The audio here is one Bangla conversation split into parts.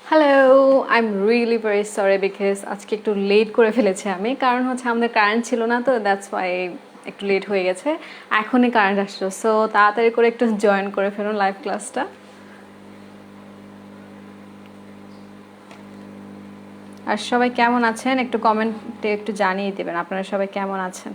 Hello, I am really very sorry because আজকে একটু লেট করে ফেলেছি আমি। কারণ হচ্ছে আমাদের কারেন্ট ছিল না, তো দ্যাটস ওয়াই একটু লেট হয়ে গেছে। এখনই কারেন্ট আসলো, সো তাড়াতাড়ি করে একটু জয়েন করে ফেলুন লাইভ ক্লাসটা। আর সবাই কেমন আছেন একটু কমেন্টে একটু জানিয়ে দেবেন আপনারা সবাই কেমন আছেন।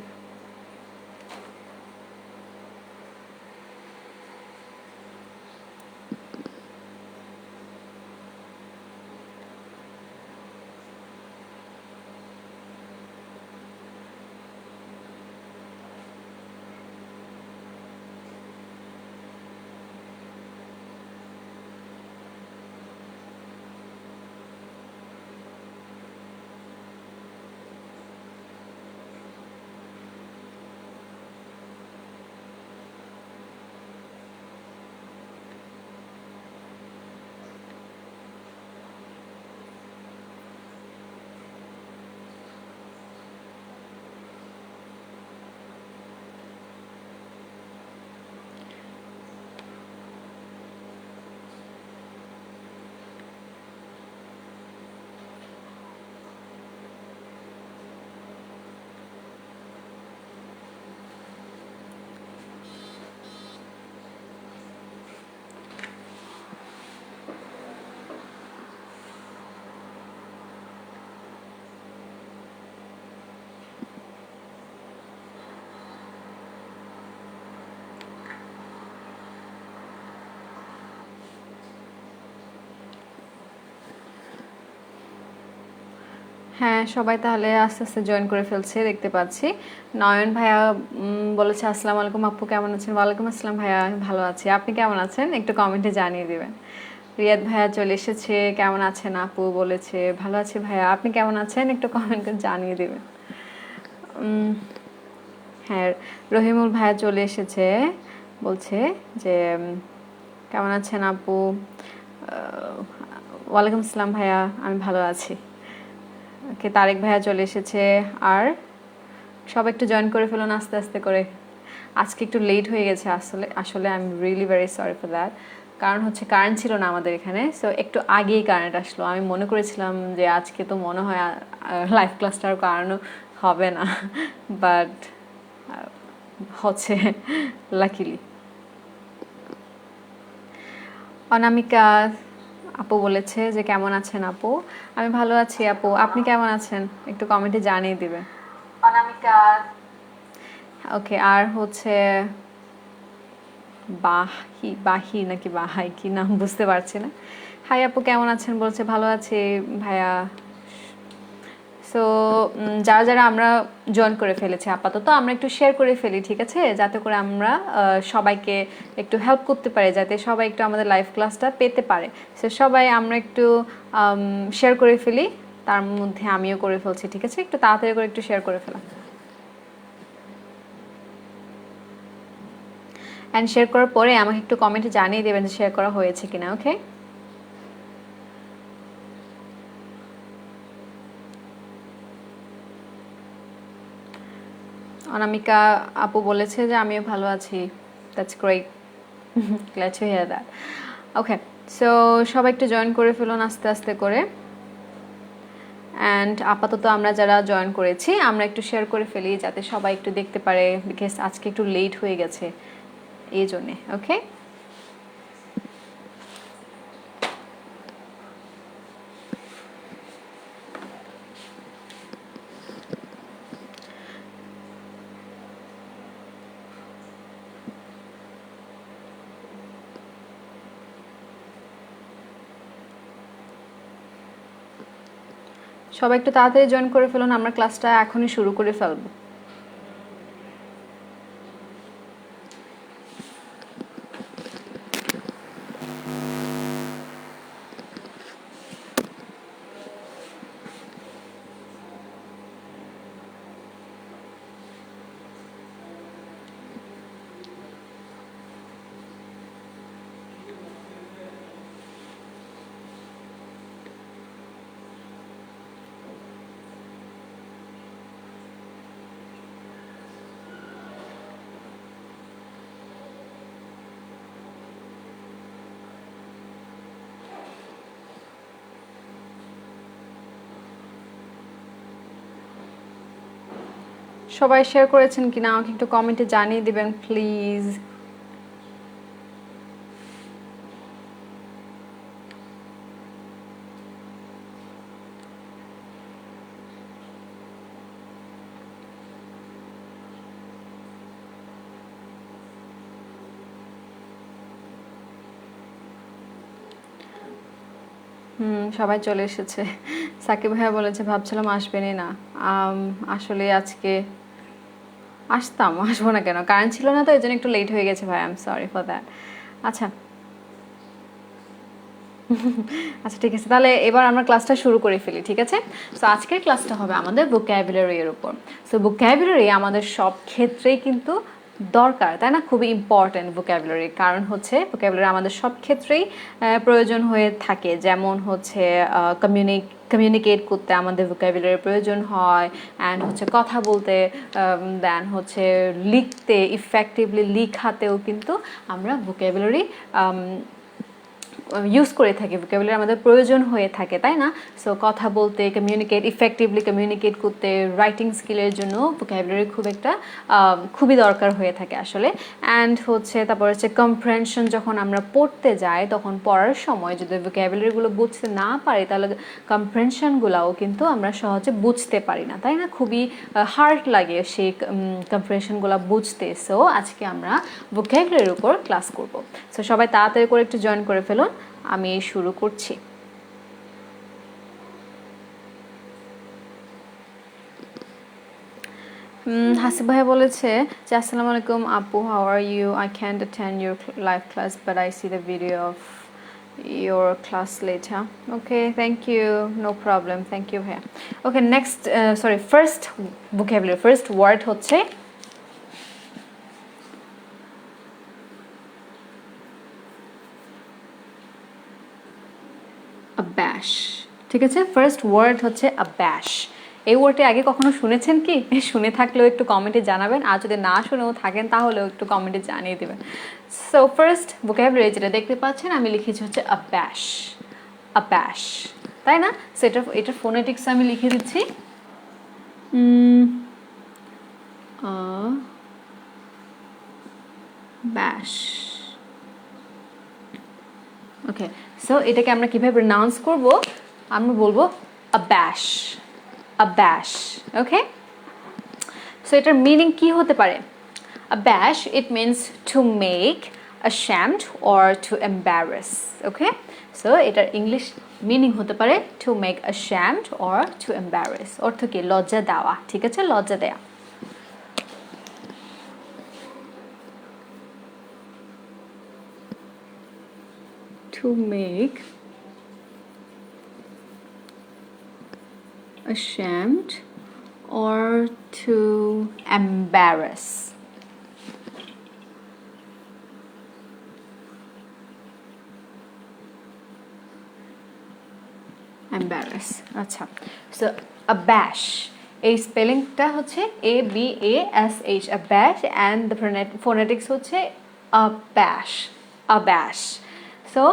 হ্যাঁ, সবাই তাহলে আস্তে আস্তে জয়েন করে ফেলছে দেখতে পাচ্ছি। নয়ন ভাইয়া বলেছে আসসালামু আলাইকুম আপু, কেমন আছেন? ওয়ালাইকুম আসসালাম ভাইয়া, আমি ভালো আছি। আপনি কেমন আছেন একটু কমেন্টে জানিয়ে দিবেন। রিয়াদ ভাইয়া চলে এসেছে, কেমন আছেন আপু বলেছে। ভালো আছি ভাইয়া, আপনি কেমন আছেন একটু কমেন্ট করে জানিয়ে দিবেন। হ্যাঁ, রহিমুল ভাইয়া চলে এসেছে, বলছে যে কেমন আছেন আপু। ওয়ালাইকুম আসসালাম ভাইয়া, আমি ভালো আছি। ওকে, তারেক ভাইয়া চলে এসেছে। আর সবাই একটু জয়েন করে ফেলুন আস্তে আস্তে করে। আজকে একটু লেট হয়ে গেছে, আসলে আসলে I am really very sorry for that. কারণ হচ্ছে কারেন্ট ছিল না আমাদের এখানে, সো একটু আগেই কারেন্ট আসলো। আমি মনে করেছিলাম যে আজকে তো মনে হয় লাইভ ক্লাসটার কারণও হবে না, বাট হচ্ছে লাকিলি। অনামিকা আপু বলেছে যে কেমন আছেন আপু। আমি ভালো আছি আপু, আপনি কেমন আছেন একটু কমেন্টে জানিয়ে দিবেন। অনামিকা ওকে। আর হচ্ছে বাহি নাকি বাহাই, কি নাম বুঝতে পারছি না। হাই আপু কেমন আছেন বলছে, ভালো আছি ভাইয়া। সো যারা যারা আমরা জয়েন করে ফেলেছি আপাতত আমরা একটু শেয়ার করে ফেলি, ঠিক আছে, যাতে করে আমরা সবাইকে একটু হেল্প করতে পারি, যাতে সবাই একটু আমাদের লাইভ ক্লাসটা পেতে পারে। সো সবাই আমরা একটু শেয়ার করে ফেলি, তার মধ্যে আমিও করে ফেলছি, ঠিক আছে, একটু তাড়াতাড়ি করে একটু শেয়ার করে ফেলা। অ্যান্ড শেয়ার করার পরে আমাকে একটু কমেন্টে জানিয়ে দেবেন যে শেয়ার করা হয়েছে কিনা। ওকে, অনামিকা আপু বলেছে যে আমিও ভালো আছি। That's great, glad to here that. Okay, so সবাই একটু জয়েন করে ফেলুন আস্তে আস্তে করে। অ্যান্ড আপাতত আমরা যারা জয়েন করেছি আমরা একটু শেয়ার করে ফেলি, যাতে সবাই একটু দেখতে পারে, বিকজ আজকে একটু লেট হয়ে গেছে এই জন্যে। ওকে, সবাই একটু তাড়াতাড়ি জয়েন করে ফেলুন, আমরা ক্লাসটা এখনই শুরু করে ফেলবো। সবাই শেয়ার করেছেন কিনা আমাকে একটু কমেন্টে জানিয়ে দিবেন প্লিজ। সবাই চলে এসেছে। সাকিব ভাইয়া বলেছে ভাবছিলাম আসবেনই না। আসলে আজকে আসবো না কেন, কারেন্ট ছিল না তো এই জন্য একটু লেট হয়ে গেছে ভাই, I am sorry for that. আচ্ছা আচ্ছা ঠিক আছে, তাহলে এবার আমরা ক্লাসটা শুরু করে ফেলি, ঠিক আছে? সো আজকের ক্লাসটা হবে আমাদের ভোক্যাবুলারি এর উপর। সো ভোক্যাবুলারি আমাদের সব ক্ষেত্রেই কিন্তু দরকার, তাই না? খুবই ইম্পর্ট্যান্ট ভোক্যাবুলারি, কারণ হচ্ছে ভোক্যাবুলারি আমাদের সব ক্ষেত্রেই প্রয়োজন হয়ে থাকে। যেমন হচ্ছে কমিউনিকেট করতে আমাদের ভোক্যাবুলারির প্রয়োজন হয়, অ্যান্ড হচ্ছে কথা বলতে, দেন হচ্ছে লিখতে, ইফেক্টিভলি লিখাতেও কিন্তু আমরা ভোক্যাবুলারি ইউজ করে থাকি, ভোকাবুলারি আমাদের প্রয়োজন হয়ে থাকে, তাই না? সো কথা বলতে, ইফেক্টিভলি কমিউনিকেট করতে, রাইটিং স্কিলের জন্য ভোকাবুলারি খুবই দরকার হয়ে থাকে আসলে। অ্যান্ড হচ্ছে তারপর হচ্ছে কম্প্রেনশন, যখন আমরা পড়তে যাই তখন পড়ার সময় যদি ভোকাবুলারিগুলো বুঝতে না পারি তাহলে কম্প্রেনশনগুলোও কিন্তু আমরা সহজে বুঝতে পারি না, তাই না? খুবই হার্ড লাগে সেই কম্প্রেনশনগুলো বুঝতে। সো আজকে আমরা ভোকাবুলারির উপর ক্লাস করব। সো সবাই তাড়াতাড়ি করে একটু জয়েন করে ফেলুন, আমি শুরু করছি। হাসিব ভাইয়া বলেছে যে আসসালামু আলাইকুম আপু, how are you? I can't attend your live class but I see the video of your class later. Okay, thank you, no problem, thank you ভাইয়া। Okay, next first vocabulary, first word হচ্ছে abash, ঠিক আছে? ফার্স্ট ওয়ার্ড হচ্ছে abash। এই ওয়ার্ডটি আগে কখনো শুনেছেন কি? শুনে থাকলেও একটু কমেন্টে জানাবেন, আর যদি না শুনেও থাকেন তাহলেও একটু কমেন্টে জানিয়ে দেবেন। সো ফার্স্ট ভোকাবুলারি যেটা দেখতে পাচ্ছেন আমি লিখেছি হচ্ছে abash, abash, তাই না? সো এটার ফোনেটিক্স আমি লিখে দিচ্ছি, abash। ওকে, সো এটাকে আমরা কিভাবে প্রনাউন্স করব? আমরা বলবো abash, abash, ওকে? সো এটার মিনিং কি হতে পারে? abash, it means to make ashamed or to embarrass, okay? So এটার ইংলিশ মিনিং হতে পারে to make ashamed or to embarrass, অর্থ কি? লজ্জা দেওয়া, ঠিক আছে? লজ্জা দেওয়া। To make ashamed or to embarrass, embarrass, আচ্ছা। সো abash, এই স্পেলিংটা হচ্ছে ABASH, abash, and the phonetics হচ্ছে abash, abash। সো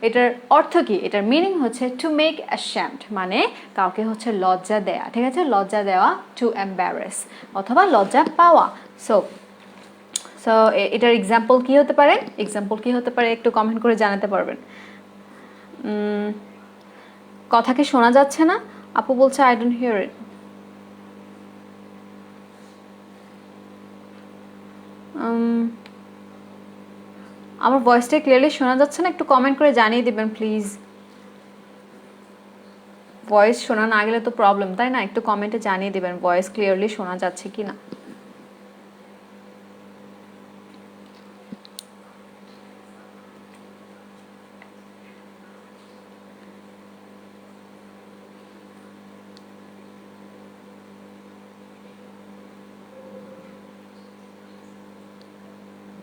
এটার অর্থ কি? এটার মিনিং হচ্ছে টু মেক অ্যাশেমড, মানে কাউকে হচ্ছে লজ্জা দেয়া, ঠিক আছে? লজ্জা দেওয়া, টু এম্বারেস, অথবা লজ্জা পাওয়া। সো সো এটার এক্সাম্পল কি হতে পারে? এক্সাম্পল কি হতে পারে একটু কমেন্ট করে জানাতে পারবেন। কথা কি শোনা যাচ্ছে না? আপু বলছে আই ডোন্ট হিয়ার ইট। আমার ভয়েসটা ক্লিয়ারলি শোনা যাচ্ছে না? একটু কমেন্ট করে জানিয়ে দিবেন প্লিজ। ভয়েস শোনা না গেলে তো প্রবলেম, তাই না? একটু কমেন্টে জানিয়ে দিবেন ভয়েস ক্লিয়ারলি শোনা যাচ্ছে কি না।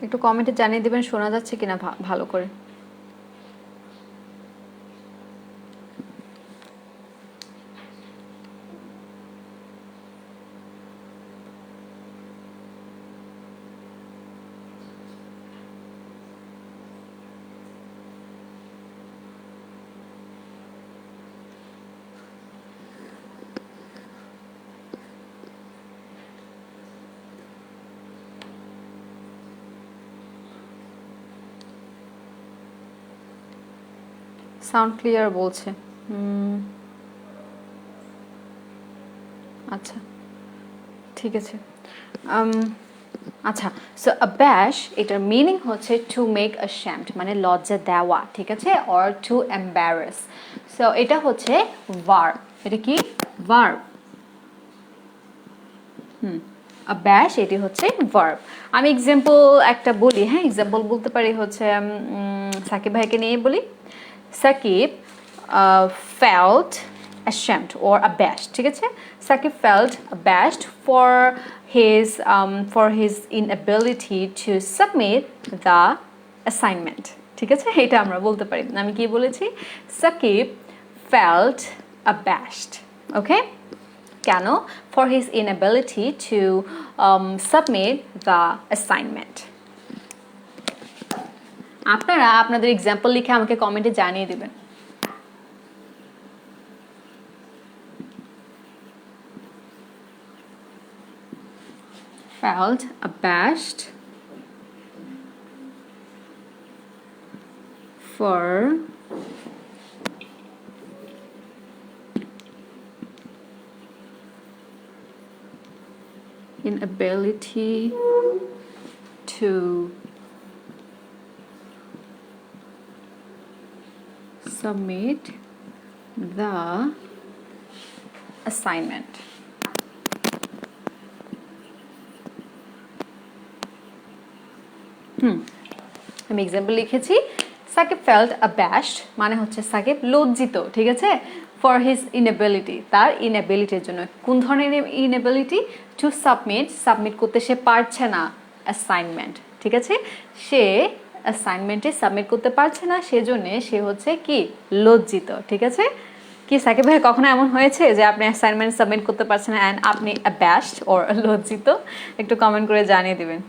একটু কমেন্টে জানিয়ে দিবেন শোনা যাচ্ছে কিনা ভালো করে। সাউন্ড ক্লিয়ার বলছে। আচ্ছা ঠিক আছে। আচ্ছা, সো abashed এটার মিনিং হচ্ছে টু মেক ashamed, মানে লজ্জা দেওয়া, ঠিক আছে, অর টু embarrass। সো এটা হচ্ছে ভার্ব। এটা কি ভার্ব? abashed এটি হচ্ছে ভার্ব। আমি এক্সাম্পল একটা বলি, হ্যাঁ, এক্সাম্পল বলতে পারি হচ্ছে সাকিব ভাইকে নিয়ে বলি। Shakib felt ashamed or abashed, ঠিক আছে। Shakib felt abashed for his inability to submit the assignment, ঠিক আছে, এটা আমরা বলতে পারি। আমি কি বলেছি? সাকিব felt abashed, ওকে। কেন? for his inability to submit the assignment। আপনারা আপনাদের এক্সাম্পল লিখে আমাকে কমেন্টে জানিয়ে দিবেন। felt abashed for inability to submit the assignment। আমি এক্সাম্পল লিখেছি, সাকিব felt abashed মানে হচ্ছে সাকিব লজ্জিত, ঠিক আছে, for his inability, তার ইনএবিলিটির জন্য। কোন ধরনের ইনএবিলিটি? টু সাবমিট করতে সে পারছে না অ্যাসাইনমেন্ট, ঠিক আছে, সে অ্যাসাইনমেন্টে সাবমিট করতে পারছে না, সেজন্য সে হচ্ছে কি লজ্জিত, ঠিক আছে। কি সাকিব ভাই কখনো এমন হয়েছে যে আপনি অ্যাসাইনমেন্ট সাবমিট করতে পারছেন অ্যান্ড আপনি abashed or লজ্জিত? একটু কমেন্ট করে জানিয়ে দিবেন।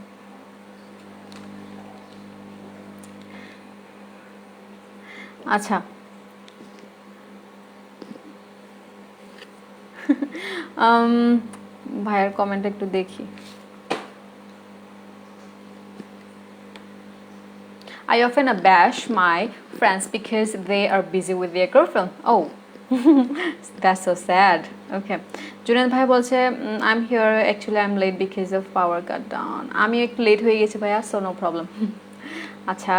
আচ্ছা, ভাইয়ের কমেন্ট একটু দেখি। I often abash my friends because they are busy with their girlfriend. Oh, that's so sad. Okay. Junaid ভাই বলছে I'm here, actually I'm late because of power cut down. আমি একটু লেট হয়ে গেছি ভাইয়া, so no problem. আচ্ছা,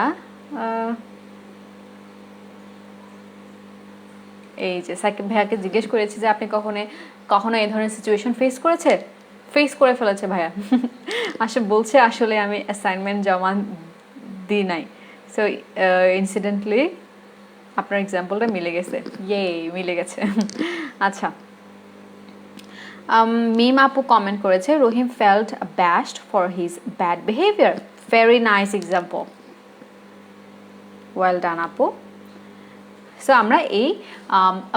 এই যে সাকিব ভাইয়াকে জিজ্ঞেস করেছি যে আপনি কখনো এই ধরনের সিচুয়েশন ফেস করে ফেলেছে ভাইয়া। আসলে বলছে আসলে আমি অ্যাসাইনমেন্ট জমা দিই নাই, সো ইনসিডেন্টলি আপনার এক্সাম্পলটা মিলে গেছে, মিলে গেছে। আচ্ছা, মিম আপু কমেন্ট করেছে রহিম felt abashed for his bad behavior. Very nice example, well done আপু। সো আমরা এই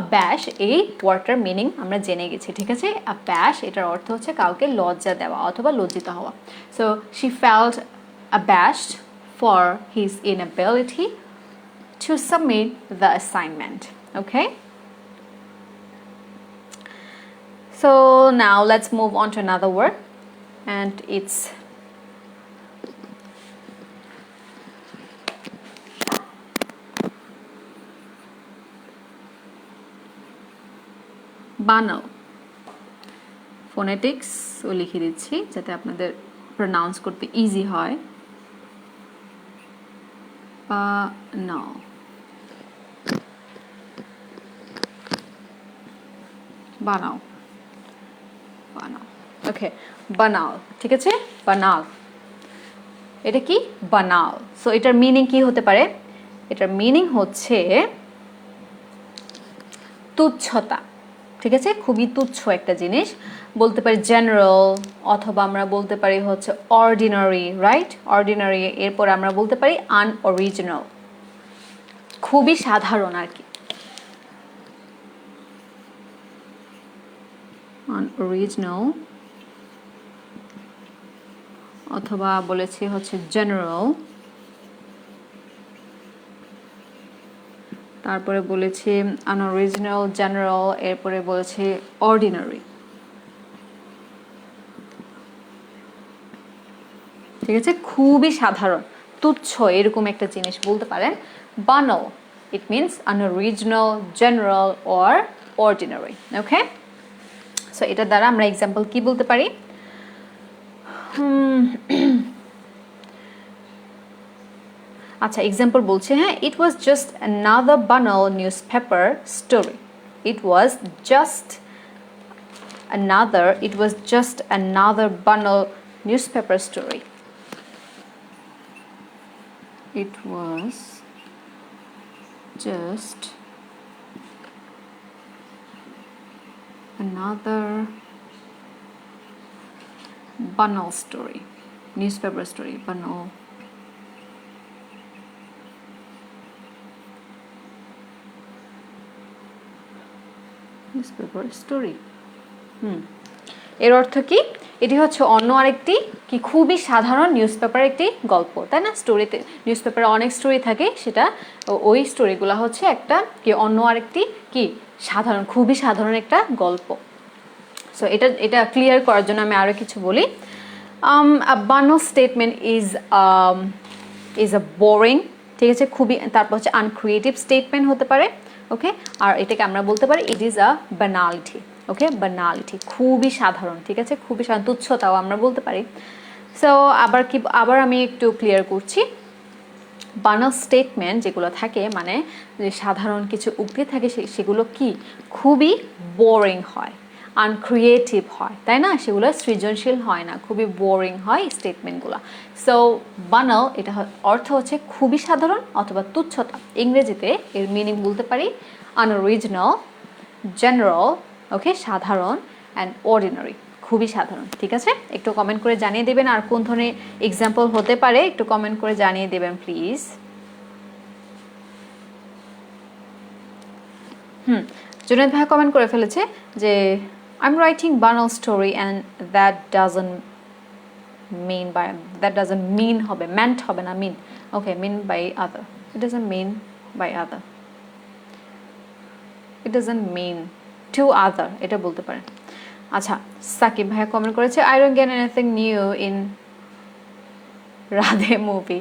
abashed এই ওয়ার্ডটার মিনিং আমরা জেনে গেছি, ঠিক আছে। abashed এটার অর্থ হচ্ছে কাউকে লজ্জা দেওয়া অথবা লজ্জিত হওয়া। So she felt abashed for his inability to submit the assignment, okay? So now let's move on to another word, and it's বানাও। ফোনেটিক্স ও লিখে দিচ্ছি যাতে আপনাদের প্রনাউন্স করতে ইজি হয়। বানাও, বানাও, বানাও, ওকে, বানাও, ঠিক আছে, বানাও। এটা কি? বানাও। সো এটার মিনিং কি হতে পারে? এটার মিনিং হচ্ছে তুচ্ছতা, ঠিক আছে, খুবই তুচ্ছ একটা জিনিস। বলতে পারি জেনারেল, অথবা আমরা বলতে পারি হচ্ছে অর্ডিনারি, রাইট? অর্ডিনারি, এরপর আমরা বলতে পারি আনঅরিজিনাল, খুবই সাধারণ আর কি। আনঅরিজিনাল, অথবা বলেছি হচ্ছে জেনারেল, তারপরে বলেছি আনঅরিজিনাল, জেনারেল, এরপরে বলেছি অর্ডিনারি, ঠিক আছে, খুবই সাধারণ, তুচ্ছ, এরকম একটা জিনিস বলতে পারেন। বানাও, It means unoriginal, general or ordinary. Okay? So এটার দ্বারা আমরা এক্সাম্পল কি বলতে পারি? আচ্ছা এক্সাম্পল বলছে হ্যাঁ, it was just another banal newspaper story. It was just another banal newspaper story. It was just another banal story, newspaper story, banal. Newspaper story. এর অর্থ কি? এটি হচ্ছে অন্য আরেকটি কি খুবই সাধারণ নিউজপেপারের একটি গল্প, তাই না? স্টোরিতে নিউজপেপারে অনেক স্টোরি থাকে, সেটা ওই স্টোরিগুলো হচ্ছে একটা কি অন্য আরেকটি কি সাধারণ, খুবই সাধারণ একটা গল্প। সো এটা ক্লিয়ার করার জন্য আমি আরও কিছু বলি। আ বানাল স্টেটমেন্ট ইজ আ বোরিং, ঠিক আছে, খুবই, তারপর হচ্ছে আনক্রিয়েটিভ স্টেটমেন্ট হতে পারে। ওকে, আর এটাকে আমরা বলতে পারি ইট ইজ আ বানালিটি। ওকে, বানালিটি খুবই সাধারণ, ঠিক আছে, খুবই সাধারণ, তুচ্ছতাও আমরা বলতে পারি। সো আবার আমি একটু ক্লিয়ার করছি। বানাল স্টেটমেন্ট যেগুলো থাকে, মানে যে সাধারণ কিছু উক্তি থাকে, সেগুলো কি খুবই বোরিং হয়, আনক্রিয়েটিভ হয়, তাই না? সেগুলো সৃজনশীল হয় না, খুবই বোরিং হয় স্টেটমেন্টগুলো। সো বানাল এটা অর্থ হচ্ছে খুবই সাধারণ অথবা তুচ্ছতা। ইংরেজিতে এর মিনিং বলতে পারি আনঅরিজিনাল, জেনারেল, ওকে, সাধারণ, অ্যান্ড অর্ডিনারি, খুবই সাধারণ। ঠিক আছে, একটু কমেন্ট করে জানিয়ে দেবেন আর কোন ধরনের এক্সাম্পল হতে পারে একটু কমেন্ট করে জানিয়ে দেবেন প্লিজ। জুনায়েদ ভাই কমেন্ট করে ফেলেছে যে I am writing banal story and that doesn't mean হবে, মেন্ট হবে না, mean. Okay, mean by other, it doesn't mean by other, it doesn't mean to other, এটা বলতে পারেন। আচ্ছা, সাকিব ভাইয়া কমেন্ট করেছে I don't get anything new in Radhe movie,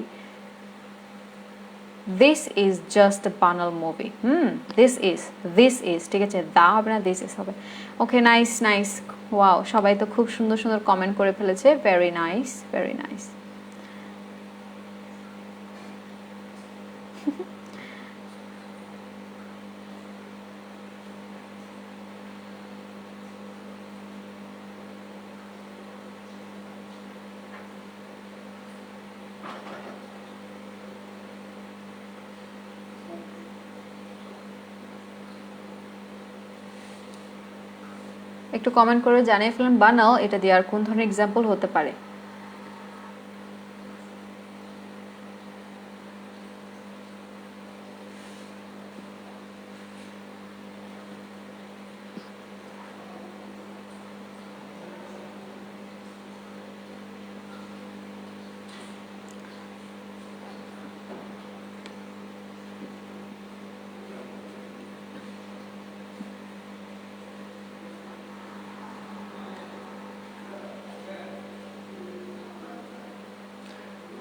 this is just a banal movie. This is, ঠিক আছে, দা হবে না, দিস ইজ হবে। ওকে, নাইস। ওয়াও, সবাই তো খুব সুন্দর সুন্দর কমেন্ট করে ফেলেছে, ভেরি নাইস। একটু কমেন্ট করে জানিয়ে ফেলুন বানাও এটা দিয়ে আর কোন ধরনের এক্সাম্পল হতে পারে।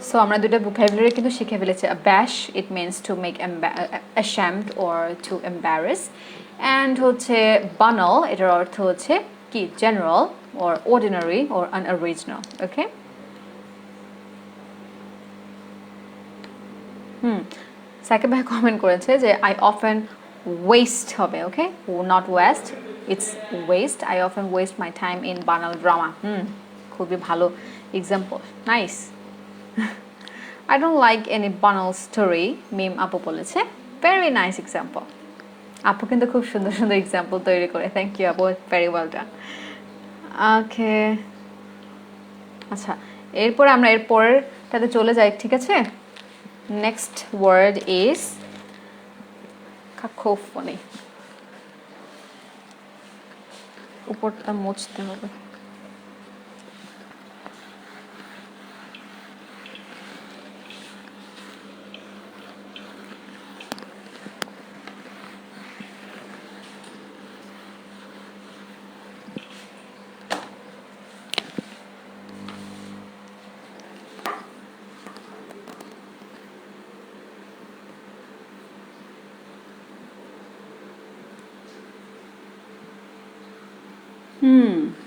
সো আমরা দুটো ভোকাবুলারি কিন্তু শিখে ফেলেছি। Bash, it means to make ashamed or to embarrass, and হচ্ছে বানাল, এটার অর্থ হচ্ছে কি general or ordinary or unoriginal. Okay, Sakib ভাই কমেন্ট করেছে যে আই অফেন ওয়েস্ট হবে, okay, not waste, it's waste. I often waste my time in banal drama. খুবই ভালো example, nice. I don't like any banal story, Mim আপু বলেছে, ভেরি নাইস এক্সাম্পল। আপু কিন্তু খুব সুন্দর সুন্দর এক্সাম্পল তৈরি করে, থ্যাংক ইউ আপু, ভেরি ওয়েল ডান। ওকে, আচ্ছা, এরপরে আমরা এর পরেরটাতে চলে যাই, ঠিক আছে। নেক্সট ওয়ার্ড ইজ cacophony, উপরটা মুছতে হবে।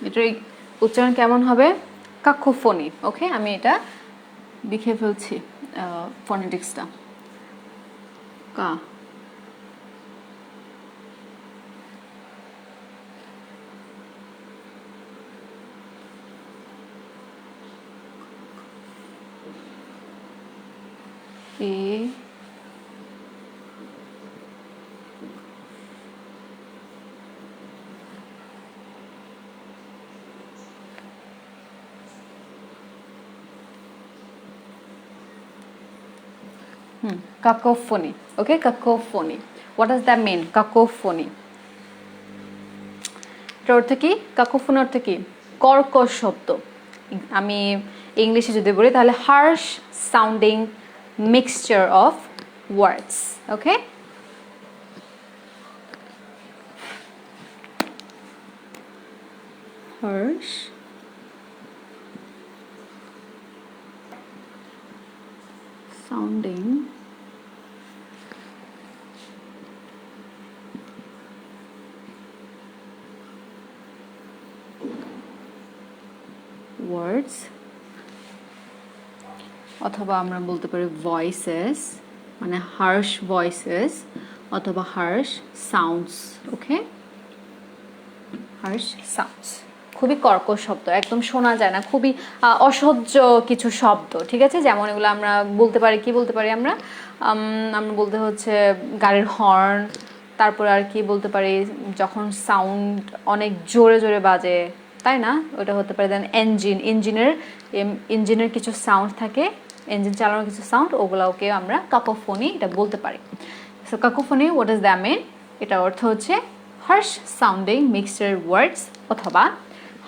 এটার উচ্চারণ কেমন হবে? কাকোফোনি। ওকে, আমি এটা লিখে ফেলছি ফনেটিক্সটা। কা এ cacophony. Okay, cacophony. What does that mean? Cacophony. এটার অর্থ কি? কাকোফোনি অর্থ কি? কর্কশ শব্দ। আমি ইংলিশে যদি বলি তাহলে harsh sounding mixture of words. Okay, harsh sounding words অথবা আমরা বলতে পারি ভয়েসেস, মানে হার্শ ভয়েসেস অথবা হার্শ সাউন্ডস। ওকে, হার্শ সাউন্ডস খুবই কর্কশ শব্দ, একদম শোনা যায় না, খুবই অসহ্য কিছু শব্দ। ঠিক আছে, যেমন এগুলো আমরা বলতে পারি, কি বলতে পারি আমরা? আমরা বলতে হচ্ছে গাড়ির হর্ন, তারপর আর কি বলতে পারি যখন সাউন্ড অনেক জোরে জোরে বাজে, তাই না? ওটা হতে পারে দেন ইঞ্জিনের কিছু সাউন্ড থাকে, ইঞ্জিন চালানোর কিছু সাউন্ড, ওগুলোকে আমরা কাকোফোনি এটা বলতে পারি। So cacophony what is the mean? এটার অর্থ হচ্ছে হার্শ সাউন্ডিং মিক্সচার ওয়ার্ডস অথবা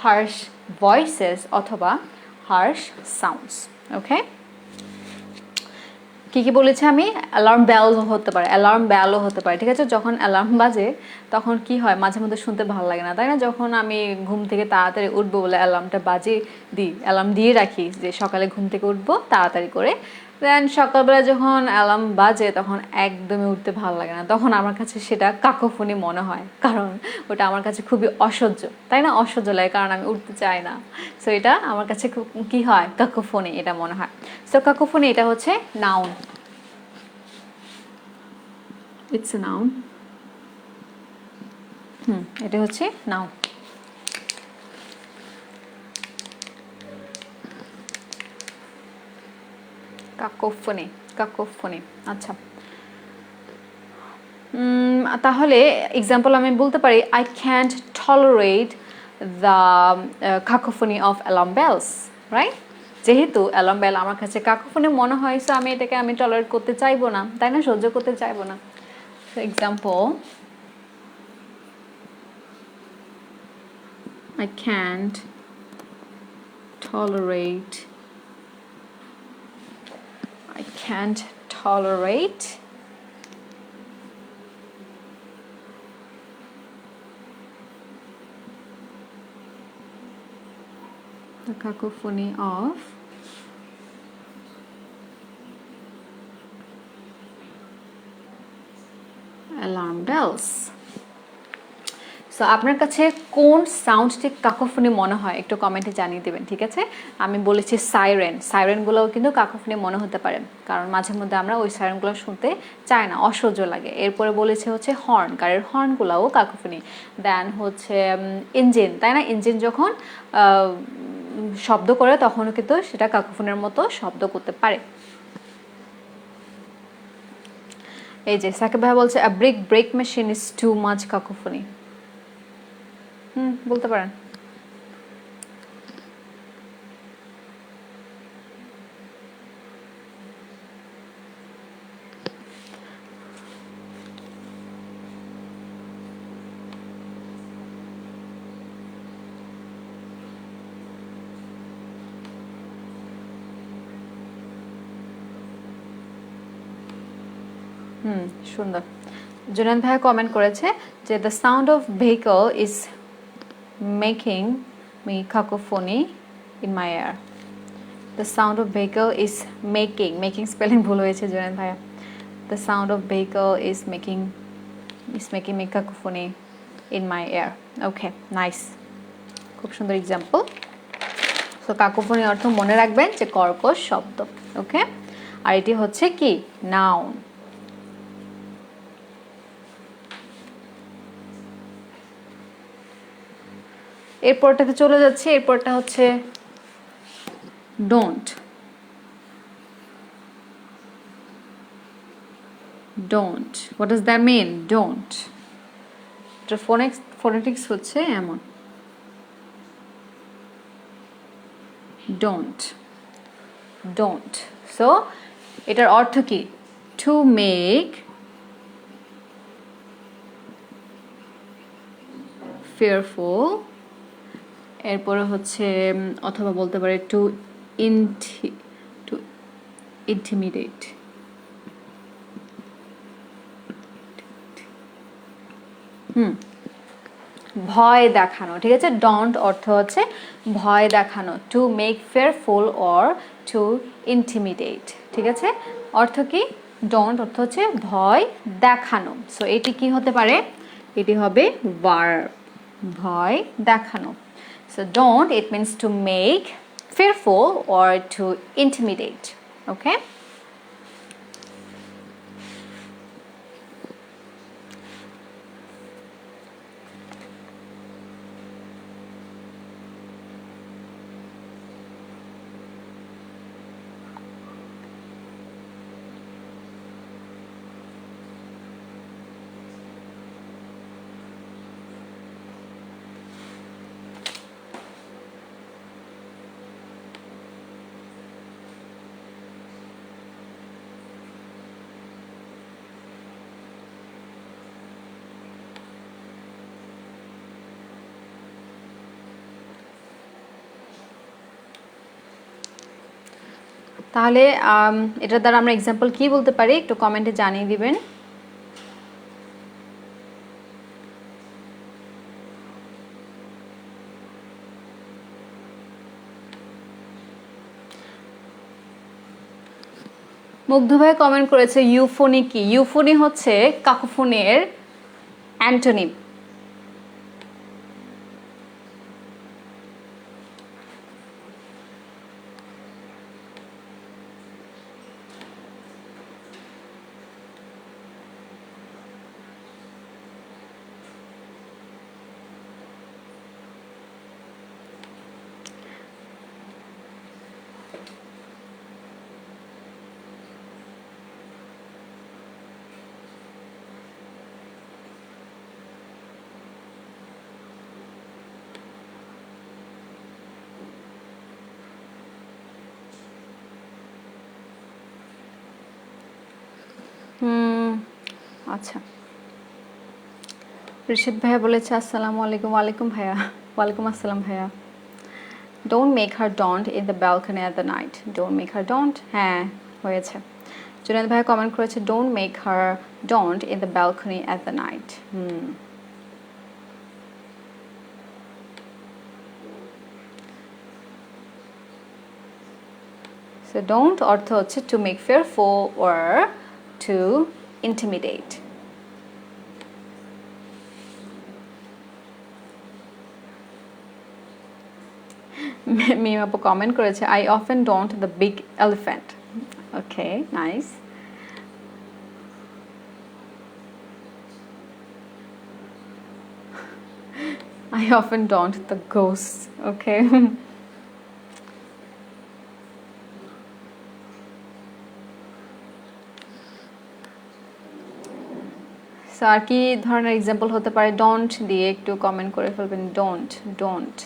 হার্শ ভয়েসেস অথবা হার্শ সাউন্ডস। ওকে, কি কি বলেছি আমি? অ্যালার্ম বেলও হতে পারে, অ্যালার্ম বেলও হতে পারে। ঠিক আছে, যখন অ্যালার্ম বাজে তখন কি হয়, মাঝে মধ্যে শুনতে ভালো লাগে না, তাই না? যখন আমি ঘুম থেকে তাড়াতাড়ি উঠবো বলে অ্যালার্মটা অ্যালার্ম দিয়ে রাখি যে সকালে ঘুম থেকে উঠবো তাড়াতাড়ি করে, দেন সকালবেলা যখন অ্যালার্ম বাজে তখন একদমই উঠতে ভালো লাগে না, তখন আমার কাছে সেটা কাকোফোনি মনে হয়, কারণ ওটা আমার কাছে খুবই অসহ্য, তাই না? অসহ্য লাগে, কারণ আমি উঠতে চাই না। সো এটা আমার কাছে কি হয়, কাকোফোনি এটা মনে হয়। সো কাকোফোনি এটা হচ্ছে নাউন, ইটস এ নাউন। এটা হচ্ছে নাউন। কাকোফোনি, কাকোফোনি। আচ্ছা, তাহলে এক্সাম্পল আমি বলতে পারি I can't tolerate the cacophony of alarm bells, right? যেহেতু অ্যালার্ম বেল আমার কাছে কাকোফোনি মনে হয়, সো আমি এটাকে টলারেট করতে চাইবো না, তাই না? সহ্য করতে চাইবো না। Example, I can't tolerate the cacophony of alarm bells. So আপনার কাছে কোন সাউন্ডটি কাকোফোনি মনে হয় একটু কমেন্টে জানিয়ে দেবেন, ঠিক আছে? আমি বলেছি সাইরেনগুলোও কিন্তু কাকোফোনি মনে হতে পারে, কারণ মাঝে মধ্যে আমরা ওই সাইরেনগুলো শুনতে চাই না, অসহ্য লাগে। এরপরে বলেছে হচ্ছে হর্ন, গাড়ির হর্নগুলোও কাকোফোনি। দেন হচ্ছে ইঞ্জিন, তাই না? ইঞ্জিন যখন শব্দ করে তখনও কিন্তু সেটা কাকোফোনির মতো শব্দ করতে পারে। এই যে সাকিব ভাই বলছে a brake machine is too much cacophony. বলতে পারেন। সুন্দর। জুনান ভাইয়া কমেন্ট করেছে যে the sound of vehicle is making me cacophony in my ear. The sound of vehicle is making spelling ভুল হয়েছে জুনান ভাইয়া। The sound of vehicle is making me cacophony in my ear. Okay, nice. খুব সুন্দর এক্সাম্পল। সো কাকোফোনি অর্থ মনে রাখবেন যে কর্কশ শব্দ। ওকে, আর এটি হচ্ছে কি নাউন। এরপরটাতে চলে যাচ্ছে। এরপরটা হচ্ছে daunt. Daunt, what does that mean? Daunt, এটা ফোনেটিক্স হচ্ছে এমন, ডোন্ট, ডোন্ট। সো এটার অর্থ কি? টু মেক ফিয়ারফুল, এরপরে হচ্ছে অথবা বলতে পারে টু টু ইন্টিমিডেট। ভয় দেখানো, ঠিক আছে। ডন্ট অর্থ হচ্ছে ভয় দেখানো, to make fearful or to intimidate, ঠিক আছে। অর্থ কি? ডন্ট অর্থ হচ্ছে ভয় দেখানো। সো এটি কি হতে পারে? এটি হবে ভার্ব, ভয় দেখানো। So don't, it means to make fearful or to intimidate. Okay? তাহলে এটার দ্বারা আমরা এক্সাম্পল কি বলতে পারি একটু কমেন্টে জানিয়ে দিবেন। মুগ্ধ ভাই কমেন্ট করেছে ইউফোনি কি? ইউফোনি হচ্ছে কাকোফোনির অ্যান্টোনিম। আচ্ছা, ঋষিদ ভাইয়া বলেছে আসসালামু আলাইকুম। ওয়ালাইকুম ভাইয়া, ওয়ালাইকুম আসসালাম ভাইয়া। Don't make her daunt in the balcony at the night. Don't make her daunt, হ্যাঁ হয়েছে। জুনায়েদ ভাইয়া কমেন্ট করেছে don't make her daunt in the balcony at the night. So daunt অর্থ হচ্ছে to make fearful or to intimidate. Meme apu comment করেছে I often don't the big elephant. Okay, nice. I often don't the ghosts. Okay. So আর কি ধরনের এক্সাম্পল হতে পারে? ডোন্ট দিয়ে একটু কমেন্ট করে ফেলবেন। Don't, don't.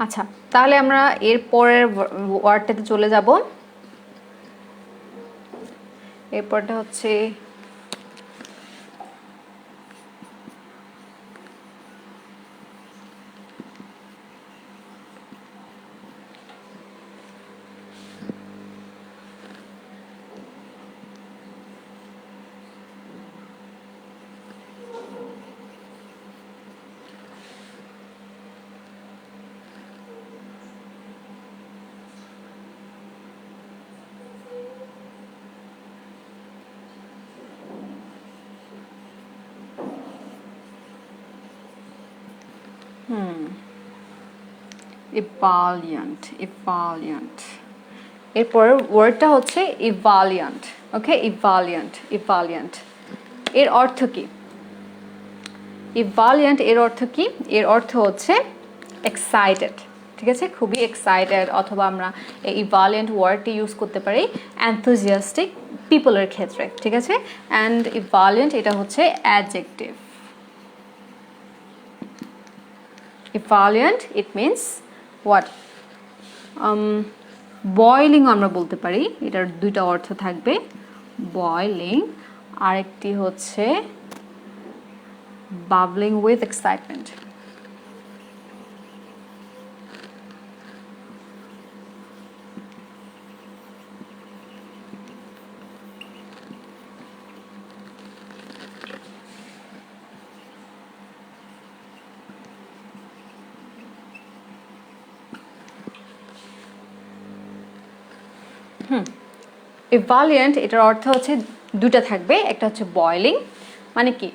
আচ্ছা, তাহলে আমরা এর পরের ওয়ার্ডটাতে চলে যাব। এরপরটা হচ্ছে ebullient, ebullient. এরপরের ওয়ার্ডটা হচ্ছে ebullient. ওকে, ebullient, ebullient. এর অর্থ কি? ebullient এর অর্থ কি? এর অর্থ হচ্ছে এক্সাইটেড, ঠিক আছে, খুবই এক্সাইটেড, অথবা আমরা এই ebullient ওয়ার্ডটি ইউজ করতে পারি enthusiastic পিপলের ক্ষেত্রে, ঠিক আছে। অ্যান্ড ebullient এটা হচ্ছে adjective. ebullient it means what? Boiling আমরা বলতে পারি, এটার দুইটা অর্থ থাকবে, বয়লিং, আরেকটি হচ্ছে বাবলিং উইথ এক্সাইটমেন্ট। ebullient এটার অর্থ হচ্ছে দুটো থাকবে, একটা হচ্ছে বয়লিং, মানে কি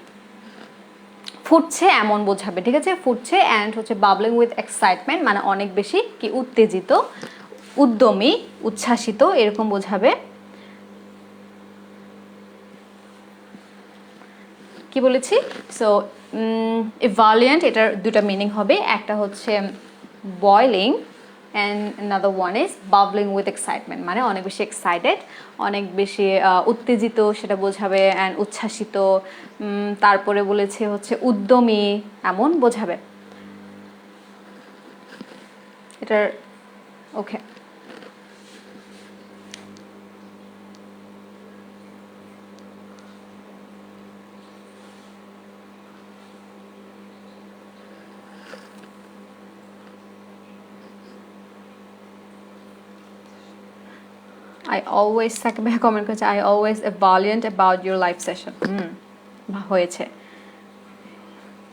ফুটছে এমন বোঝাবে, ঠিক আছে, ফুটছে, অ্যান্ড হচ্ছে বাবলিং উইথ এক্সাইটমেন্ট মানে অনেক বেশি কি উত্তেজিত, উদ্যমী, উচ্ছ্বাসিত এরকম বোঝাবে। কি বলেছি? সো ebullient এটার দুটো মিনিং হবে, একটা হচ্ছে boiling and another one is bubbling with excitement মানে অনেক বেশি এক্সাইটেড, অনেক বেশি উত্তেজিত সেটা বোঝাবে, অ্যান্ড উচ্ছ্বাসিত, তারপরে বলেছে হচ্ছে উদ্যমী এমন বোঝাবে এটার। ওকে, I always সাকিব ভাই কমেন্ট করেছে I always ebullient about your live session। হয়েছে।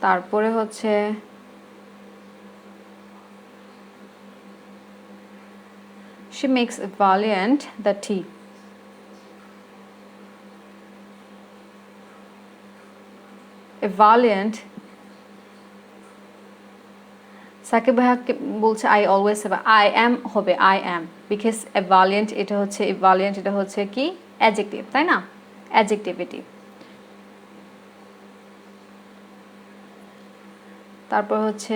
তারপরে হচ্ছে she makes ebullient the tea। ebullient Shakib ভাইয়া বলছে I always I am হবে I am বিকজ ebullient এটা হচ্ছে ebullient এটা হচ্ছে কি অ্যাডজেক্টিভ, তাই না, অ্যাডজেক্টিভিটি। তারপর হচ্ছে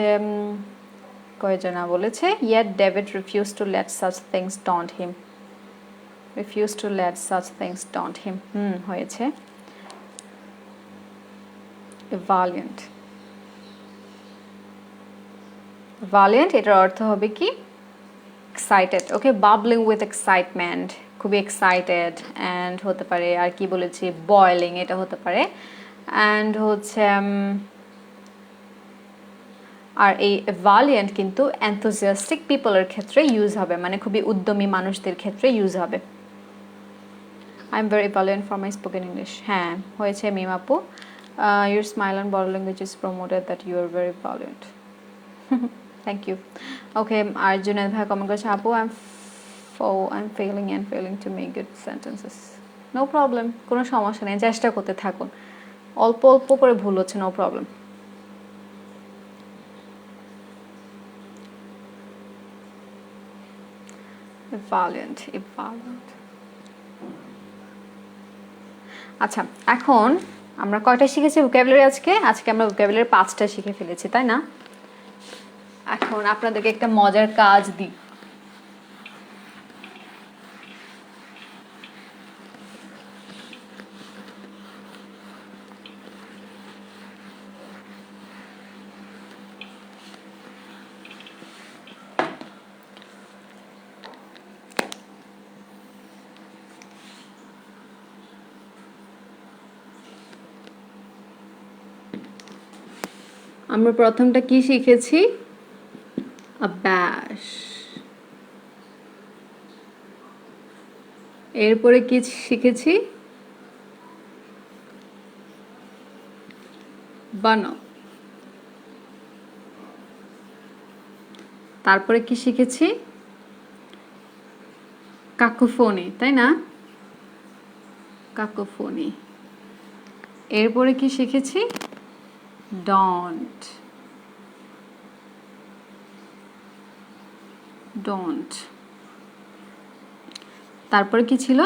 কয়জনা বলেছে yet David refused to let such things daunt him। refused to let such things daunt him হয়েছে ebullient। valiant এটার অর্থ হবে কি excited. Okay, babbling with excitement, খুবই এক্সাইটেড, অ্যান্ড হতে পারে আর কি বলেছি বয়লিং এটা হতে পারে, অ্যান্ড হচ্ছে আর এই valiant কিন্তু enthusiastic পিপলের ক্ষেত্রে ইউজ হবে, মানে খুবই উদ্যমী মানুষদের ক্ষেত্রে ইউজ হবে। I am very valiant for my spoken English। হ্যাঁ হয়েছে মিম আপু। Your smile and body language is promoted that you are very valiant। Thank you. Okay, আর জুনাদ ভাই কমেন্ট করেছে আপু I'm failing to make good sentences। No problem, কোনো সমস্যা নেই, চেষ্টা করতে থাকুন, অল্প অল্প করে ভুল হচ্ছে, নো প্রবলেম। ebullient। আচ্ছা, এখন আমরা কয়টা শিখেছি ভোকাবুলারি? আজকে আমরা ভোকাবুলারি 5টা শিখে ফেলেছি, তাই না? এখন আপনাদেরকে একটা মজার কাজ দিই। আমরা প্রথমটা কি শিখেছি? abash। এরপরে কি শিখেছি? বানো। তারপরে কি শিখেছি? কাকোফোনি, তাই না, কাকোফোনি। এরপরে কি শিখেছি? ডন্ট। ডোন্ট, তারপরে কি ছিল?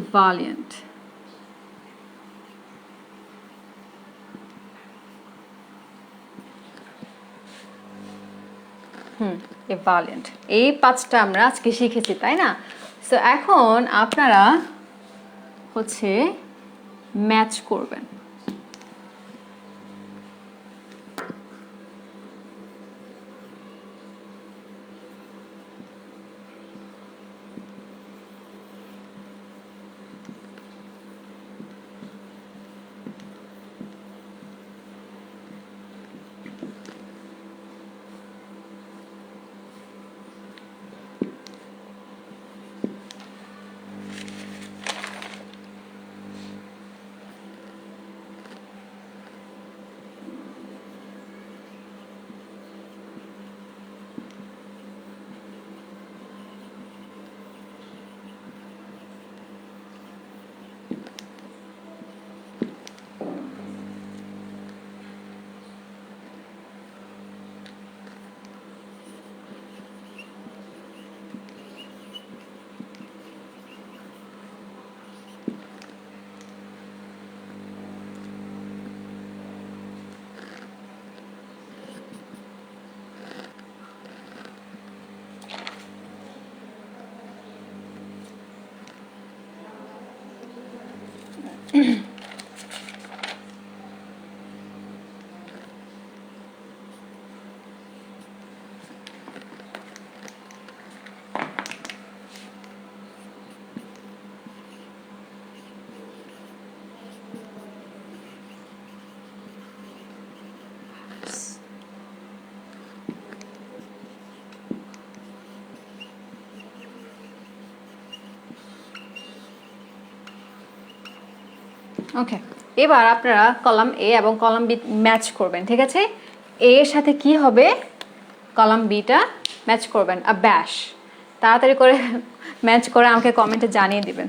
evaluate, evaluate, এই 5টা আমরা আজকে শিখেছি, তাই না? সো এখন আপনারা হচ্ছে ম্যাচ করবেন। ওকে, এবার আপনারা কলাম এ এবং কলাম বি ম্যাচ করবেন, ঠিক আছে? এ এর সাথে কি হবে, কলাম বিটা ম্যাচ করবেন। ব্যাশ, তাড়াতাড়ি করে ম্যাচ করে আমাকে কমেন্টে জানিয়ে দিবেন।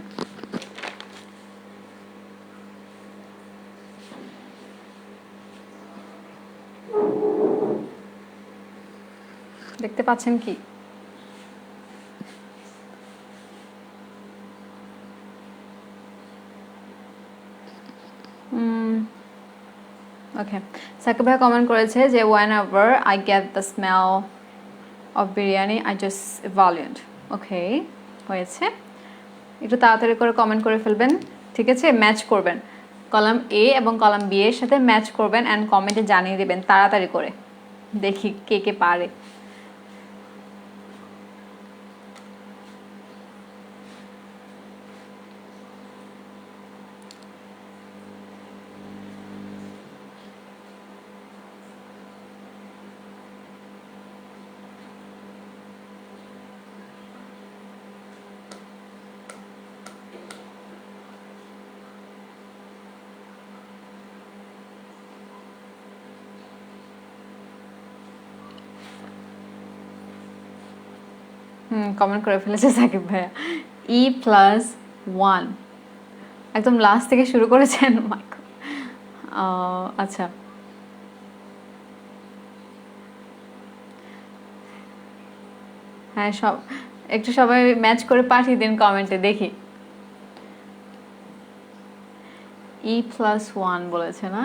দেখতে পাচ্ছেন কি? ওকে, সাকিব ভাই কমেন্ট করেছে যে whenever I get the smell of biryani I just evaluate। ওকে, হয়েছে। একটু তাড়াতাড়ি করে কমেন্ট করে ফেলবেন, ঠিক আছে? ম্যাচ করবেন, কলাম এ এবং কলাম বি এর সাথে ম্যাচ করবেন অ্যান্ড কমেন্টে জানিয়ে দেবেন তাড়াতাড়ি করে, দেখি কে কে পারে। কমেন্ট করে ফেলেছে সাকিব ভাইয়া, E+1, একদম লাস্ট থেকে শুরু করেছেন। আচ্ছা, হ্যাঁ, একটু সবাই ম্যাচ করে পাঠিয়ে দিন কমেন্টে, দেখি। E+1 বলেছে না,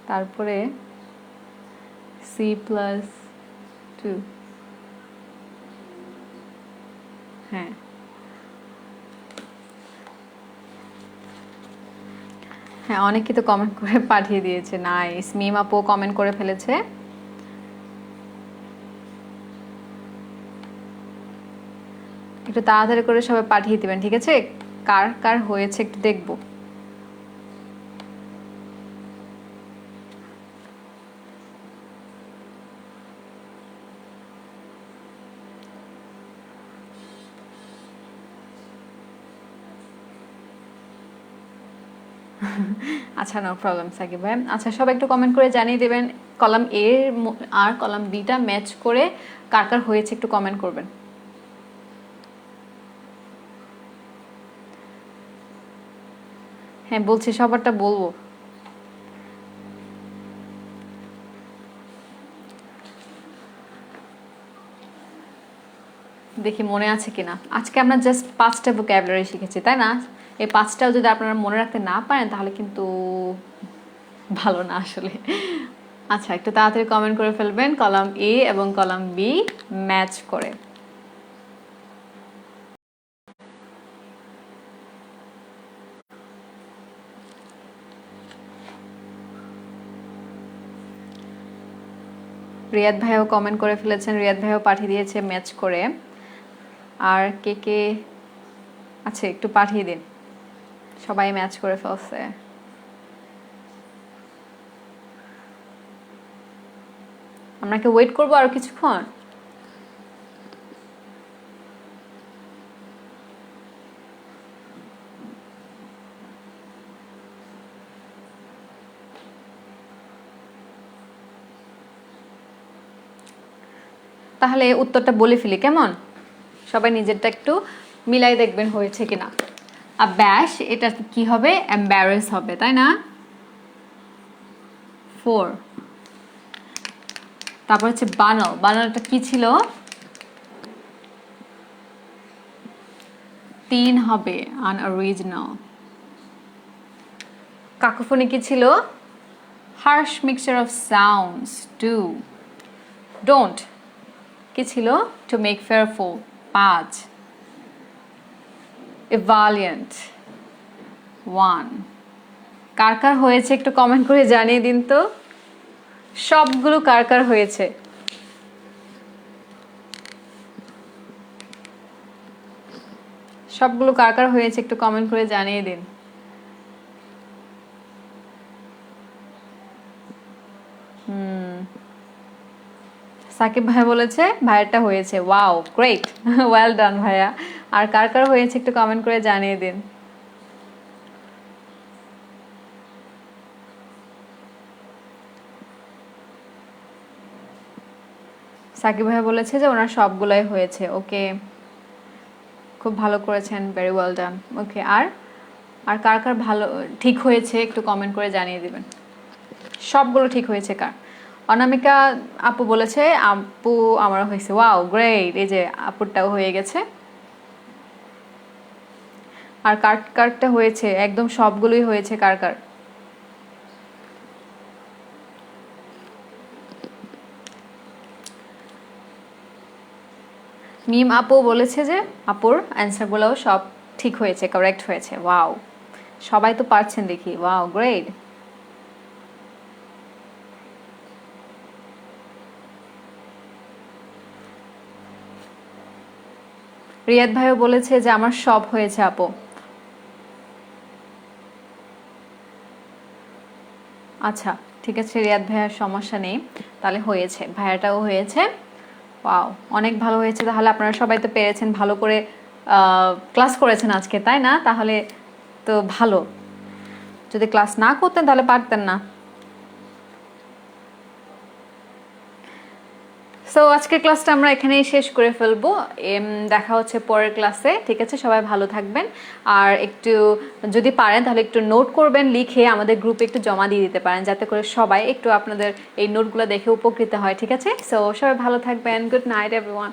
তারপরে C+2, হ্যাঁ হ্যাঁ, অনেকে তো কমেন্ট করে পাঠিয়ে দিয়েছে। নাইস, মিম আপু কমেন্ট করে ফেলেছে। একটু তাড়াতাড়ি করে সবাই পাঠিয়ে দিবেন, ঠিক আছে? কার কার হয়েছে একটু দেখবো। আচ্ছা, নো প্রবলেম সাকিব ভাই। আচ্ছা, সবাই একটু কমেন্ট করে জানিয়ে দেবেন কলাম এ আর কলাম বিটা ম্যাচ করে কার কার হয়েছে, একটু কমেন্ট করবেন। হ্যাঁ, বলছি, সবারটা বলবো। দেখি মনে আছে কিনা। আজকে আমরা জাস্ট 5টা ভোকাবুলারি শিখেছি, তাই না? এই 5টাও যদি আপনারা মনে রাখতে না পারেন তাহলে কিন্তু ভালো না আসলে। আচ্ছা, একটু তাড়াতাড়ি কমেন্ট করে ফেলবেন কলাম এ এবং কলাম বি ম্যাচ করে। রিয়াদ ভাইও কমেন্ট করে ফেলেছেন, রিয়াদ ভাইও পাঠিয়ে দিয়েছে ম্যাচ করে। আর কে কে আচ্ছা একটু পাঠিয়ে দিন, সবাই ম্যাচ করে ফেলছে। আমরা কি ওয়েট করবো আরো কিছুক্ষণ? তাহলে উত্তরটা বলে ফেলি, কেমন? সবাই নিজেরটা একটু মিলাই দেখবেন হয়েছে কিনা। ব্যাশ এটা কি হবে? এম্বারেস হবে, তাই না? 4। তারপর হচ্ছে বানাল, বানালটা কি ছিল? 3 হবে, আনঅরিজিনাল। কাকোফোনি কি ছিল? Harsh mixture of sounds. 2 daunt কি ছিল? To make fearful. 5 এভালিয়েন্ট। 1 কার কার হয়েছে একটু কমেন্ট করে জানিয়ে দিন তো, সবগুলো কার কার হয়েছে? সবগুলো কার কার হয়েছে একটু কমেন্ট করে জানিয়ে দিন। সাকিব ভাই বলেছে ভাইয়ারটা হয়েছে। ওয়াও, গ্রেট, ওয়েল ডান ভাইয়া। আর কার কার হয়েছে একটু কমেন্ট করে জানিয়ে দিন। সাকিব ভাই বলেছে যে ওনার সবগুলাই হয়েছে। ওকে, খুব ভালো করেছেন, ভেরি ওয়েল ডান। ওকে, আর আর কার কার ভালো ঠিক হয়েছে একটু কমেন্ট করে জানিয়ে দিবেন। সবগুলো ঠিক হয়েছে কার? অনামিকা আপু বলেছে আপু আমার হয়েছে। ওয়াও, গ্রেট, এই যে আপুরটাও হয়ে গেছে। আর কার কারটা হয়েছে? একদম সবগুলোই হয়েছে কার কার? মিম আপু বলেছে যে আপুর অ্যান্সারগুলোও সব ঠিক হয়েছে, কারেক্ট হয়েছে। ওয়াও, সবাই তো পারছেন দেখি। Wow, great. রিয়াদ ভাইও বলেছে যে আমার সব হয়েছে আপু। আচ্ছা, ঠিক আছে রিয়াদ ভাইয়ার সমস্যা নেই, তাহলে হয়েছে, ভাইয়াটাও হয়েছে। ওয়াও, অনেক ভালো হয়েছে। তাহলে আপনারা সবাই তো পেরেছেন, ভালো করে ক্লাস করেছেন আজকে, তাই না? তাহলে তো ভালো, যদি ক্লাস না করতেন তাহলে পারতেন না। সো আজকের ক্লাসটা আমরা এখানেই শেষ করে ফেলবো। দেখা হচ্ছে পরের ক্লাসে, ঠিক আছে? সবাই ভালো থাকবেন। আর একটু যদি পারেন তাহলে একটু নোট করবেন, লিখে আমাদের গ্রুপে একটু জমা দিয়ে দিতে পারেন, যাতে করে সবাই একটু আপনাদের এই নোটগুলো দেখে উপকৃত হয়, ঠিক আছে? সো সবাই ভালো থাকবেন। Good night everyone.